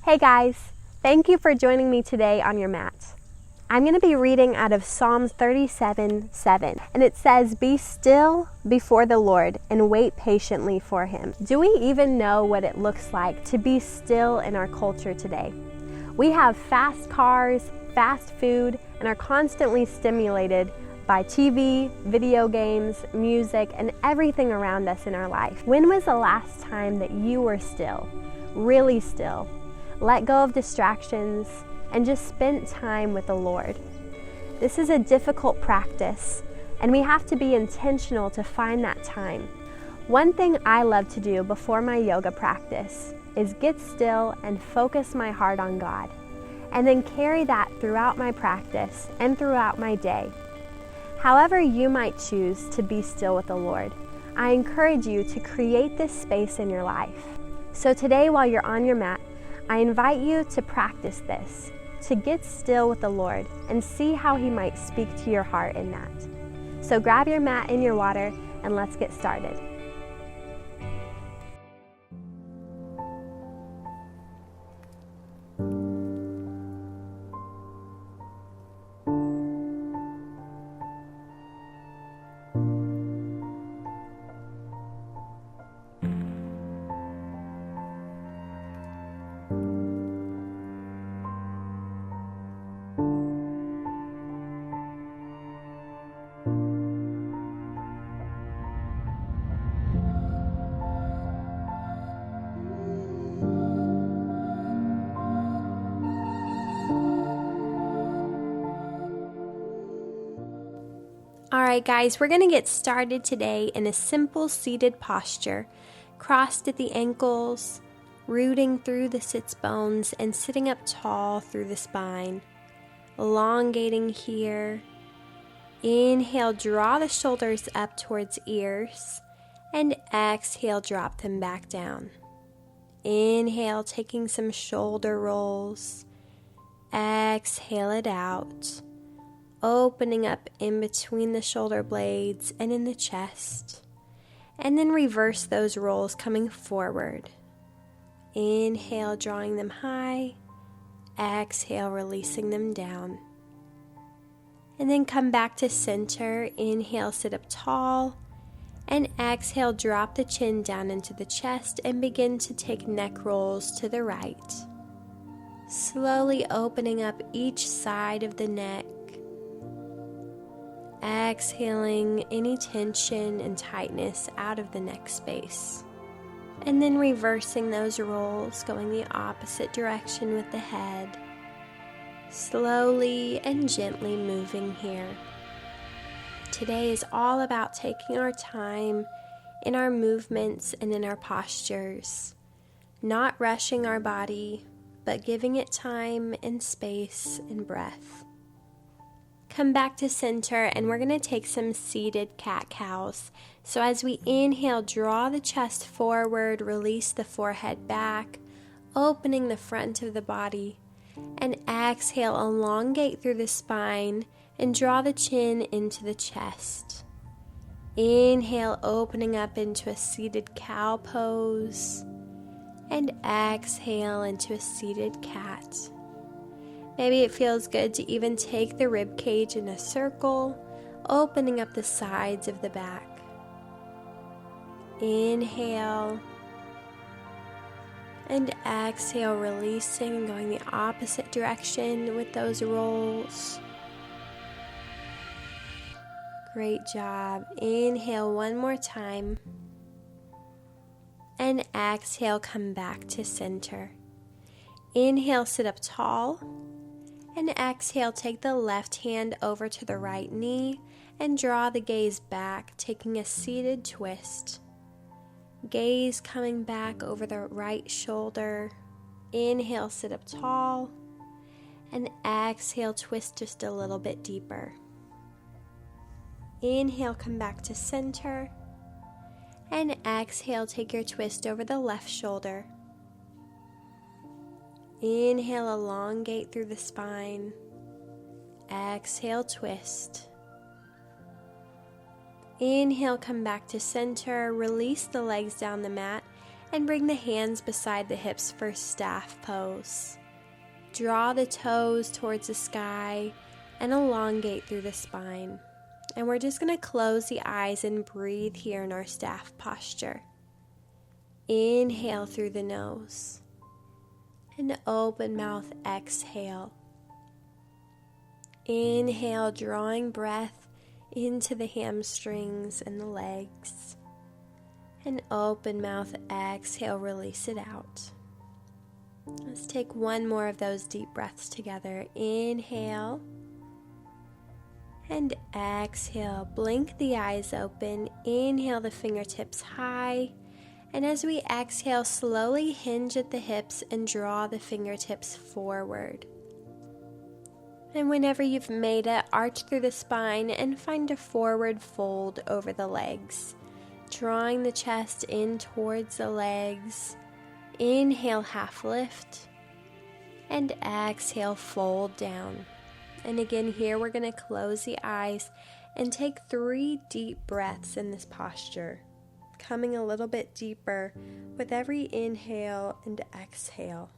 Hey guys, thank you for joining me today on your mat. I'm going to be reading out of Psalms 37:7, and it says, "Be still before the Lord and wait patiently for Him." Do we even know what it looks like to be still in our culture today? We have fast cars, fast food, and are constantly stimulated by TV, video games, music, and everything around us in our life. When was the last time that you were still, really still, let go of distractions, and just spent time with the Lord? This is a difficult practice, and we have to be intentional to find that time. One thing I love to do before my yoga practice is get still and focus my heart on God, and then carry that throughout my practice and throughout my day. However you might choose to be still with the Lord, I encourage you to create this space in your life. So today, while you're on your mat, I invite you to practice this, to get still with the Lord and see how He might speak to your heart in that. So grab your mat and your water and let's get started. Alright guys, we're going to get started today in a simple seated posture, crossed at the ankles, rooting through the sits bones, and sitting up tall through the spine. Elongating here. Inhale, draw the shoulders up towards ears, and exhale, drop them back down. Inhale, taking some shoulder rolls. Exhale it out. Opening up in between the shoulder blades and in the chest. And then reverse those rolls, coming forward. Inhale, drawing them high. Exhale, releasing them down. And then come back to center. Inhale, sit up tall. And exhale, drop the chin down into the chest and begin to take neck rolls to the right. Slowly opening up each side of the neck. Exhaling any tension and tightness out of the neck space. And then reversing those rolls, going the opposite direction with the head. Slowly and gently moving here. Today is all about taking our time in our movements and in our postures. Not rushing our body, but giving it time and space and breath. Come back to center, and we're going to take some seated cat-cows. So as we inhale, draw the chest forward, release the forehead back, opening the front of the body. And exhale, elongate through the spine and draw the chin into the chest. Inhale, opening up into a seated cow pose. And exhale into a seated cat. Maybe it feels good to even take the rib cage in a circle, opening up the sides of the back. Inhale. And exhale, releasing and going the opposite direction with those rolls. Great job. Inhale one more time. And exhale, come back to center. Inhale, sit up tall. And exhale, take the left hand over to the right knee and draw the gaze back, taking a seated twist. Gaze coming back over the right shoulder. Inhale, sit up tall. And exhale, twist just a little bit deeper. Inhale, come back to center. And exhale, take your twist over the left shoulder. Inhale, elongate through the spine. Exhale, twist. Inhale, come back to center. Release the legs down the mat And bring the hands beside the hips for staff pose. Draw the toes towards the sky and elongate through the spine. And we're just going to close the eyes and breathe here in our staff posture. Inhale through the nose. And open mouth, exhale. Inhale, drawing breath into the hamstrings and the legs. And open mouth, exhale, release it out. Let's take one more of those deep breaths together. Inhale. And exhale. Blink the eyes open. Inhale the fingertips high. And as we exhale, slowly hinge at the hips and draw the fingertips forward. And whenever you've made it, arch through the spine and find a forward fold over the legs. Drawing the chest in towards the legs. Inhale, half lift. And exhale, fold down. And again here we're going to close the eyes and take 3 deep breaths in this posture. Coming a little bit deeper with every inhale and exhale.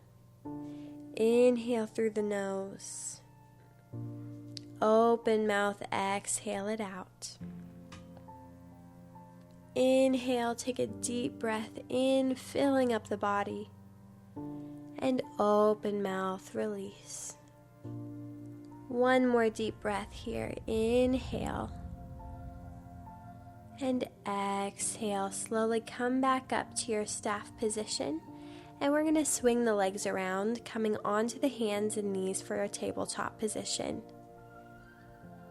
Inhale through the nose. Open mouth, exhale it out. Inhale, take a deep breath in, filling up the body. And open mouth, release. One more deep breath here. Inhale. And exhale. Slowly come back up to your staff position. And we're going to swing the legs around, coming onto the hands and knees for a tabletop position.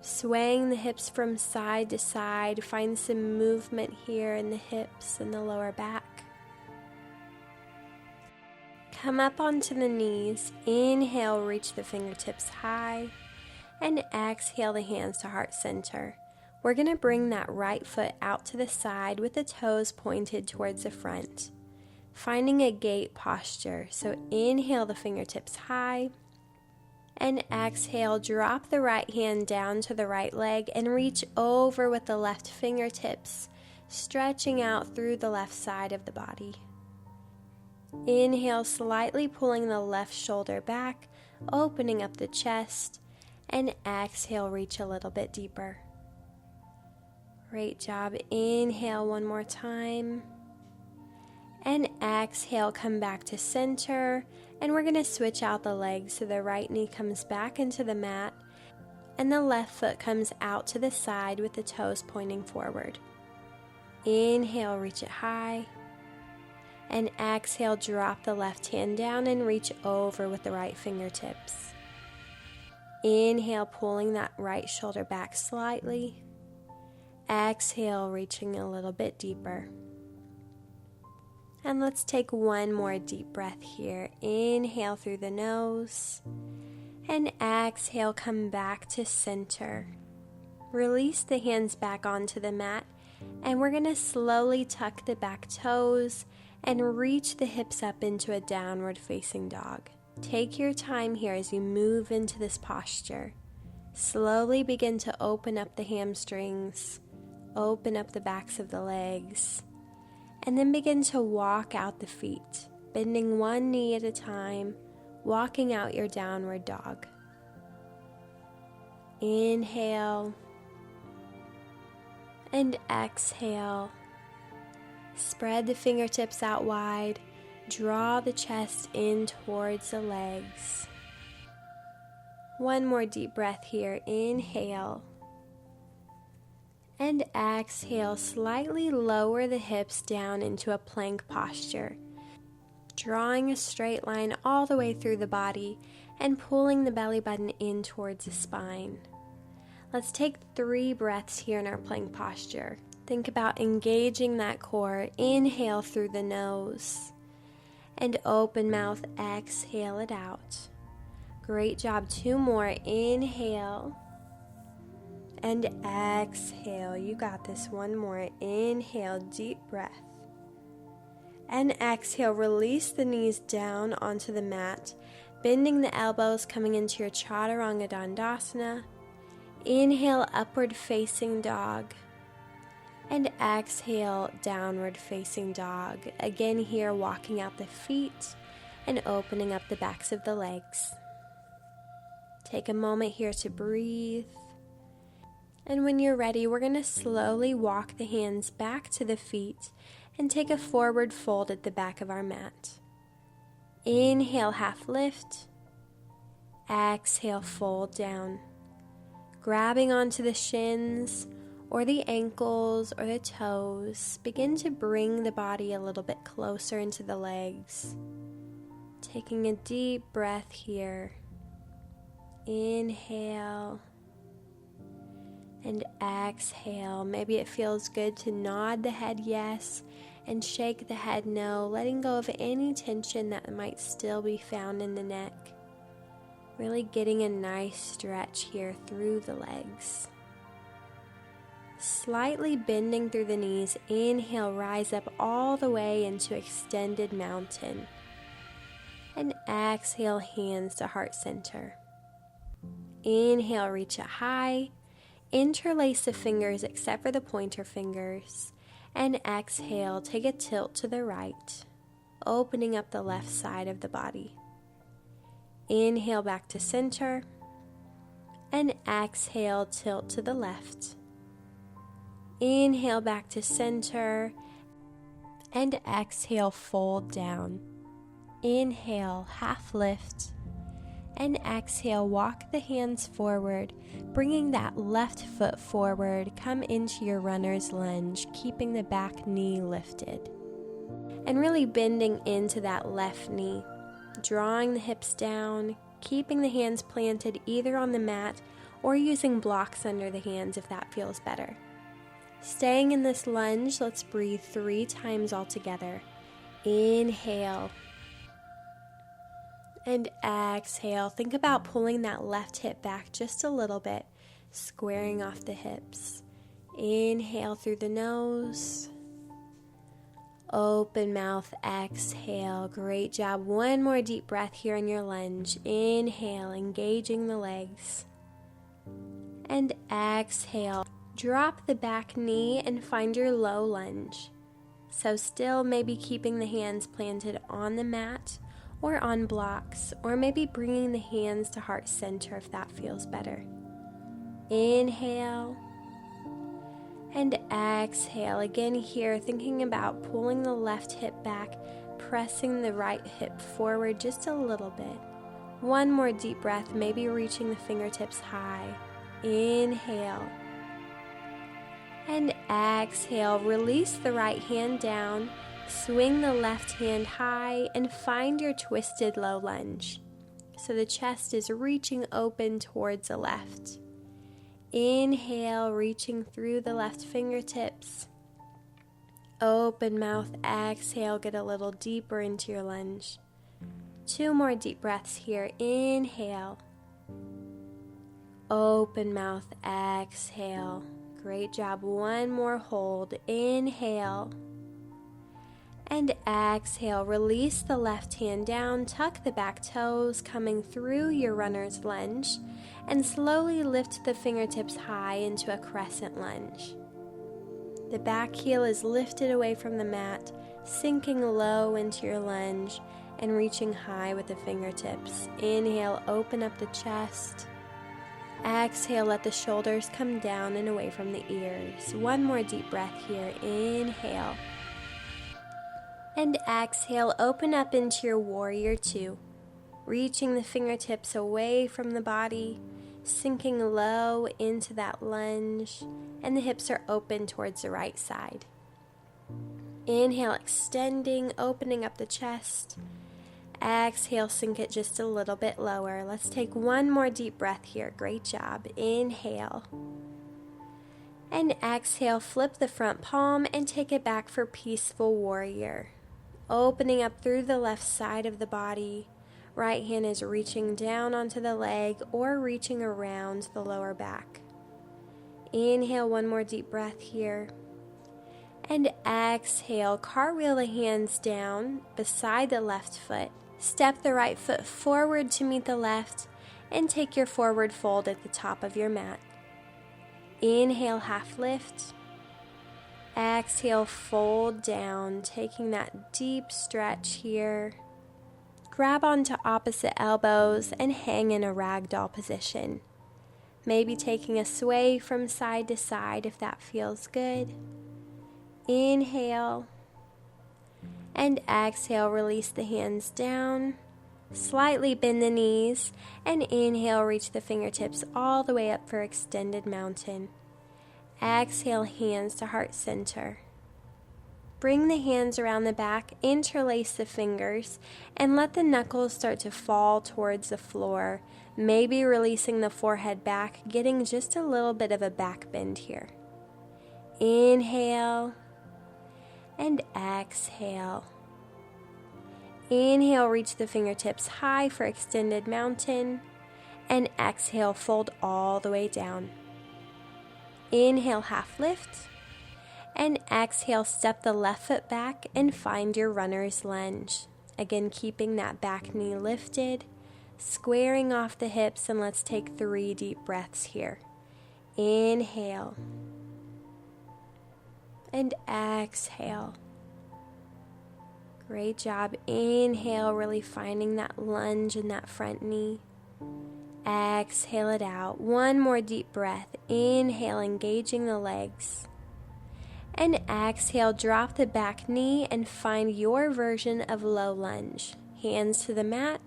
Swaying the hips from side to side. Find some movement here in the hips and the lower back. Come up onto the knees. Inhale, reach the fingertips high. And exhale the hands to heart center. We're going to bring that right foot out to the side with the toes pointed towards the front. Finding a gate posture. So inhale the fingertips high. And exhale, drop the right hand down to the right leg and reach over with the left fingertips, stretching out through the left side of the body. Inhale, slightly pulling the left shoulder back, opening up the chest, and exhale, reach a little bit deeper. Great job. Inhale one more time. And exhale, come back to center. And we're going to switch out the legs so the right knee comes back into the mat and the left foot comes out to the side with the toes pointing forward. Inhale, reach it high. And exhale, drop the left hand down and reach over with the right fingertips. Inhale, pulling that right shoulder back slightly. Exhale, reaching a little bit deeper. And let's take one more deep breath here. Inhale through the nose. And exhale, come back to center. Release the hands back onto the mat. And we're going to slowly tuck the back toes and reach the hips up into a downward facing dog. Take your time here as you move into this posture. Slowly begin to open up the hamstrings. Open up the backs of the legs. And then begin to walk out the feet, bending one knee at a time, walking out your downward dog. Inhale and exhale. Spread the fingertips out wide. Draw the chest in towards the legs. One more deep breath here. Inhale. And exhale, slightly lower the hips down into a plank posture, drawing a straight line all the way through the body and pulling the belly button in towards the spine. Let's take 3 breaths here in our plank posture. Think about engaging that core. Inhale through the nose and open mouth, exhale it out. Great job. 2 more. Inhale. And exhale. You got this. 1 more. Inhale, deep breath. And exhale, release the knees down onto the mat, bending the elbows, coming into your Chaturanga Dandasana. Inhale, upward facing dog. And exhale, downward facing dog. Again here, walking out the feet and opening up the backs of the legs. Take a moment here to breathe. And when you're ready, we're going to slowly walk the hands back to the feet and take a forward fold at the back of our mat. Inhale, half lift. Exhale, fold down. Grabbing onto the shins or the ankles or the toes, begin to bring the body a little bit closer into the legs. Taking a deep breath here. Inhale and exhale. Maybe it feels good to nod the head yes and shake the head no, letting go of any tension that might still be found in the neck. Really getting a nice stretch here through the legs. Slightly bending through the knees, inhale, rise up all the way into extended mountain. And exhale, hands to heart center. Inhale, reach it high. Interlace the fingers except for the pointer fingers. And exhale, take a tilt to the right, opening up the left side of the body. Inhale back to center. And exhale, tilt to the left. Inhale back to center, and exhale, fold down. Inhale, half lift, and exhale, walk the hands forward, bringing that left foot forward. Come into your runner's lunge, keeping the back knee lifted, and really bending into that left knee, drawing the hips down, keeping the hands planted either on the mat or using blocks under the hands if that feels better. Staying in this lunge, let's breathe 3 times all together. Inhale and exhale. Think about pulling that left hip back just a little bit, squaring off the hips. Inhale through the nose. Open mouth, exhale. Great job. One more deep breath here in your lunge. Inhale, engaging the legs. And exhale. Drop the back knee and find your low lunge. So still maybe keeping the hands planted on the mat or on blocks, or maybe bringing the hands to heart center if that feels better. Inhale and exhale. Again here, thinking about pulling the left hip back, pressing the right hip forward just a little bit. One more deep breath, maybe reaching the fingertips high. Inhale. And exhale, release the right hand down, swing the left hand high, and find your twisted low lunge. So the chest is reaching open towards the left. Inhale, reaching through the left fingertips. Open mouth, exhale, get a little deeper into your lunge. 2 more deep breaths here. Inhale. Open mouth, exhale. Great job. One more hold. Inhale. And exhale. Release the left hand down. Tuck the back toes, coming through your runner's lunge. And slowly lift the fingertips high into a crescent lunge. The back heel is lifted away from the mat, sinking low into your lunge and reaching high with the fingertips. Inhale, open up the chest. Exhale, let the shoulders come down and away from the ears. One more deep breath here. Inhale. And exhale, open up into your warrior 2. Reaching the fingertips away from the body, sinking low into that lunge, and the hips are open towards the right side. Inhale, extending, opening up the chest. Exhale, sink it just a little bit lower. Let's take one more deep breath here. Great job. Inhale. And exhale, flip the front palm and take it back for peaceful warrior. Opening up through the left side of the body. Right hand is reaching down onto the leg or reaching around the lower back. Inhale, one more deep breath here. And exhale, cartwheel the hands down beside the left foot. Step the right foot forward to meet the left and take your forward fold at the top of your mat. Inhale, half lift. Exhale, fold down, taking that deep stretch here. Grab onto opposite elbows and hang in a ragdoll position. Maybe taking a sway from side to side if that feels good. Inhale and exhale, release the hands down. Slightly bend the knees and inhale, reach the fingertips all the way up for extended mountain. Exhale, hands to heart center. Bring the hands around the back, interlace the fingers, and let the knuckles start to fall towards the floor, maybe releasing the forehead back, getting just a little bit of a back bend here. Inhale and exhale. Inhale, reach the fingertips high for extended mountain, and exhale, fold all the way down. Inhale, half lift, and exhale, step the left foot back and find your runner's lunge. Again, keeping that back knee lifted, squaring off the hips, and let's take 3 deep breaths here. Inhale and exhale. Great job. Inhale, really finding that lunge in that front knee. Exhale it out. 1 more deep breath. Inhale, engaging the legs. And exhale, drop the back knee and find your version of low lunge. Hands to the mat,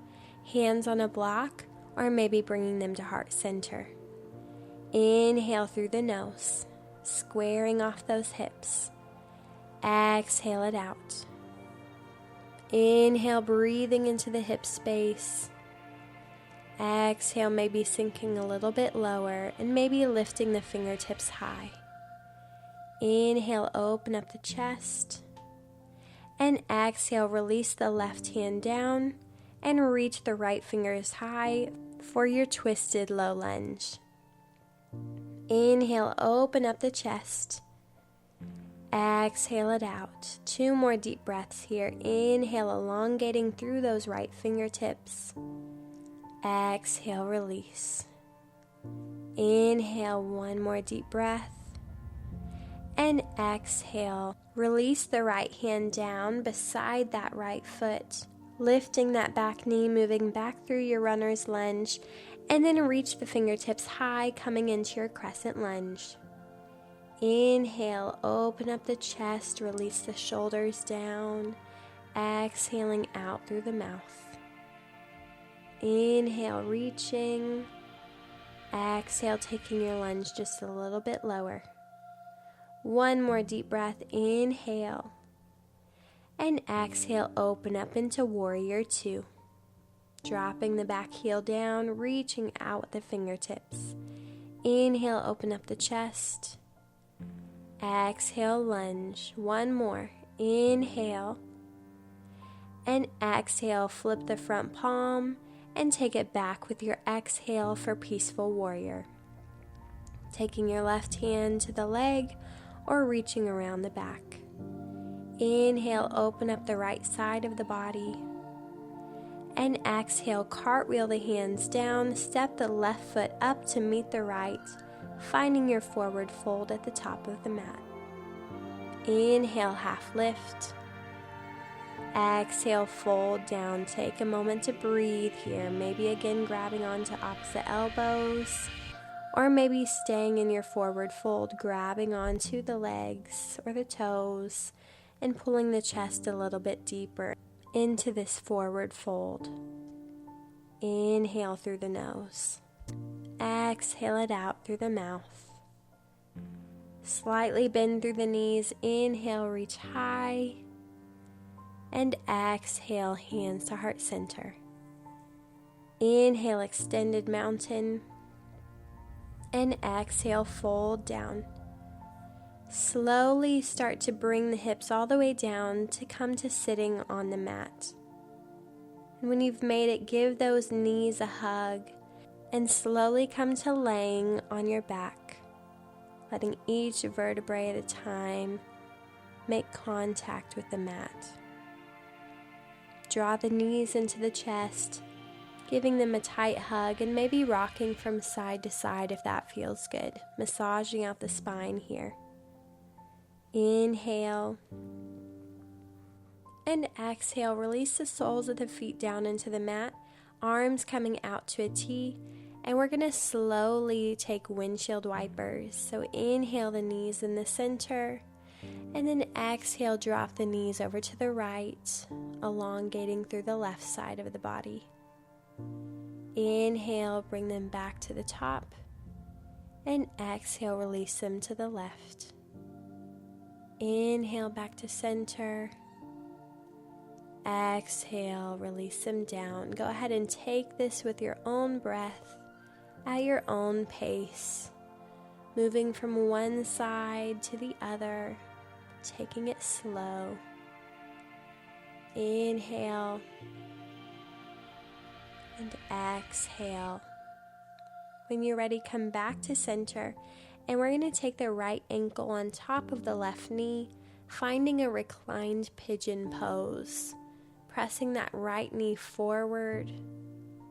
hands on a block, or maybe bringing them to heart center. Inhale through the nose, squaring off those hips. Exhale it out. Inhale, breathing into the hip space. Exhale, maybe sinking a little bit lower and maybe lifting the fingertips high. Inhale, open up the chest. And exhale, release the left hand down and reach the right fingers high for your twisted low lunge. Inhale, open up the chest. Exhale it out. 2 more deep breaths here. Inhale, elongating through those right fingertips. Exhale, release. Inhale, 1 more deep breath. And exhale, release the right hand down beside that right foot, lifting that back knee, moving back through your runner's lunge, and then reach the fingertips high, coming into your crescent lunge. Inhale, open up the chest, release the shoulders down, exhaling out through the mouth. Inhale, reaching. Exhale, taking your lunge just a little bit lower. 1 more deep breath. Inhale. And exhale, open up into Warrior 2. Dropping the back heel down, reaching out with the fingertips. Inhale, open up the chest. Exhale, lunge. 1 more. Inhale. And exhale, flip the front palm and take it back with your exhale for Peaceful Warrior. Taking your left hand to the leg or reaching around the back. Inhale, open up the right side of the body. And exhale, cartwheel the hands down, step the left foot up to meet the right, finding your forward fold at the top of the mat. Inhale, half lift. Exhale, fold down. Take a moment to breathe here. Maybe again grabbing onto opposite elbows, or maybe staying in your forward fold, grabbing onto the legs or the toes and pulling the chest a little bit deeper into this forward fold. Inhale through the nose. Exhale it out through the mouth. Slightly bend through the knees. Inhale, reach high. And exhale, hands to heart center. Inhale, extended mountain. And exhale, fold down. Slowly start to bring the hips all the way down to come to sitting on the mat. And when you've made it, give those knees a hug and slowly come to laying on your back, letting each vertebrae at a time make contact with the mat. Draw the knees into the chest, giving them a tight hug and maybe rocking from side to side if that feels good, massaging out the spine here. Inhale. And exhale, release the soles of the feet down into the mat, arms coming out to a T. And we're going to slowly take windshield wipers. So inhale the knees in the center. And then exhale, drop the knees over to the right, elongating through the left side of the body. Inhale, bring them back to the top. And exhale, release them to the left. Inhale, back to center. Exhale, release them down. Go ahead and take this with your own breath, at your own pace, moving from one side to the other, taking it slow. Inhale and exhale. When you're ready, come back to center, and we're going to take the right ankle on top of the left knee, finding a reclined pigeon pose, pressing that right knee forward,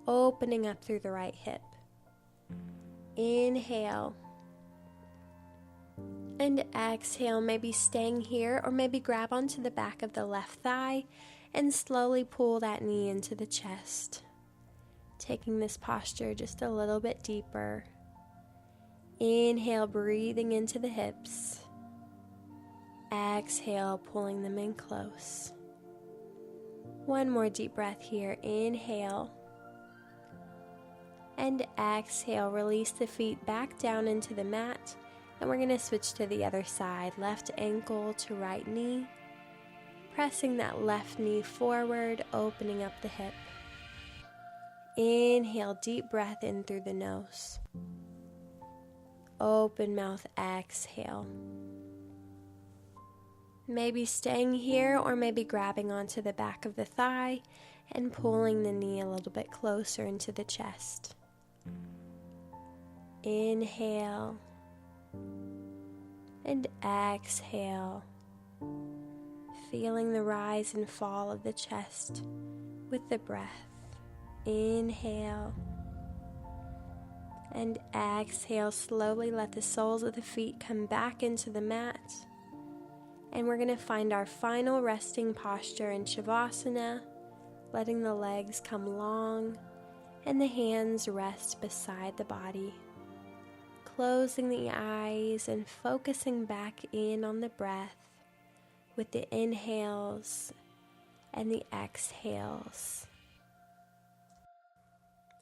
opening up through the right hip. Inhale and exhale, maybe staying here or maybe grab onto the back of the left thigh and slowly pull that knee into the chest, taking this posture just a little bit deeper. Inhale, breathing into the hips. Exhale, pulling them in close. One more deep breath here. Inhale. And exhale, release the feet back down into the mat. And we're going to switch to the other side. Left ankle to right knee. Pressing that left knee forward, opening up the hip. Inhale, deep breath in through the nose. Open mouth, exhale. Maybe staying here or maybe grabbing onto the back of the thigh and pulling the knee a little bit closer into the chest. Inhale and exhale, feeling the rise and fall of the chest with the breath. Inhale and exhale. Slowly let the soles of the feet come back into the mat. And we're going to find our final resting posture in Shavasana, letting the legs come long and the hands rest beside the body. Closing the eyes and focusing back in on the breath with the inhales and the exhales.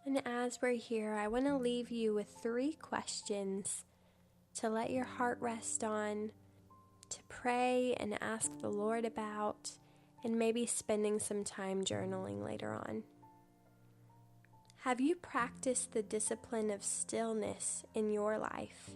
And as we're here, I want to leave you with 3 questions to let your heart rest on, to pray and ask the Lord about, and maybe spending some time journaling later on. Have you practiced the discipline of stillness in your life?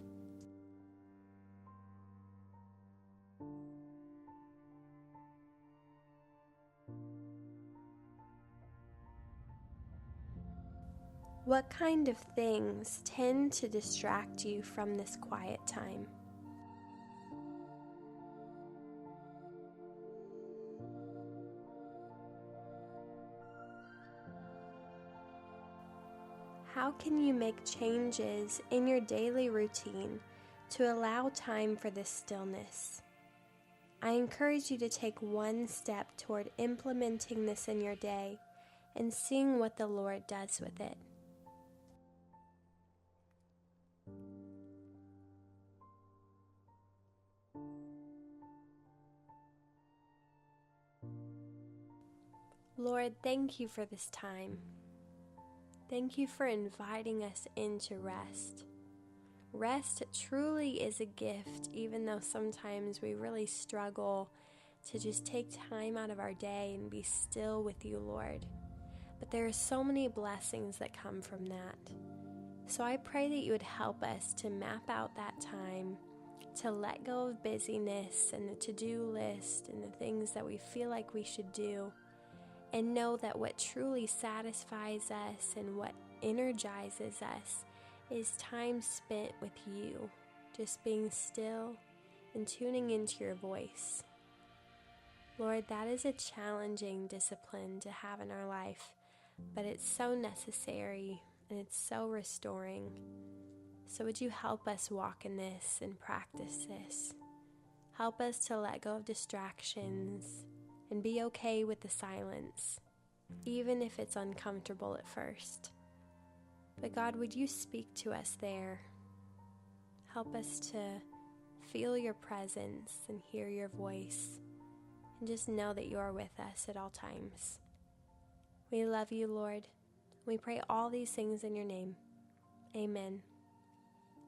What kind of things tend to distract you from this quiet time? How can you make changes in your daily routine to allow time for this stillness? I encourage you to take one step toward implementing this in your day and seeing what the Lord does with it. Lord, thank you for this time. Thank you for inviting us into rest. Rest truly is a gift, even though sometimes we really struggle to just take time out of our day and be still with you, Lord. But there are so many blessings that come from that. So I pray that you would help us to map out that time, to let go of busyness and the to-do list and the things that we feel like we should do, and know that what truly satisfies us and what energizes us is time spent with you, just being still and tuning into your voice. Lord, that is a challenging discipline to have in our life, but it's so necessary and it's so restoring. So would you help us walk in this and practice this? Help us to let go of distractions and be okay with the silence, even if it's uncomfortable at first. But God, would you speak to us there? Help us to feel your presence and hear your voice, and just know that you are with us at all times. We love you, Lord. We pray all these things in your name. Amen.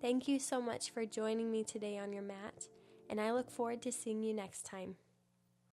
Thank you so much for joining me today on your mat, and I look forward to seeing you next time.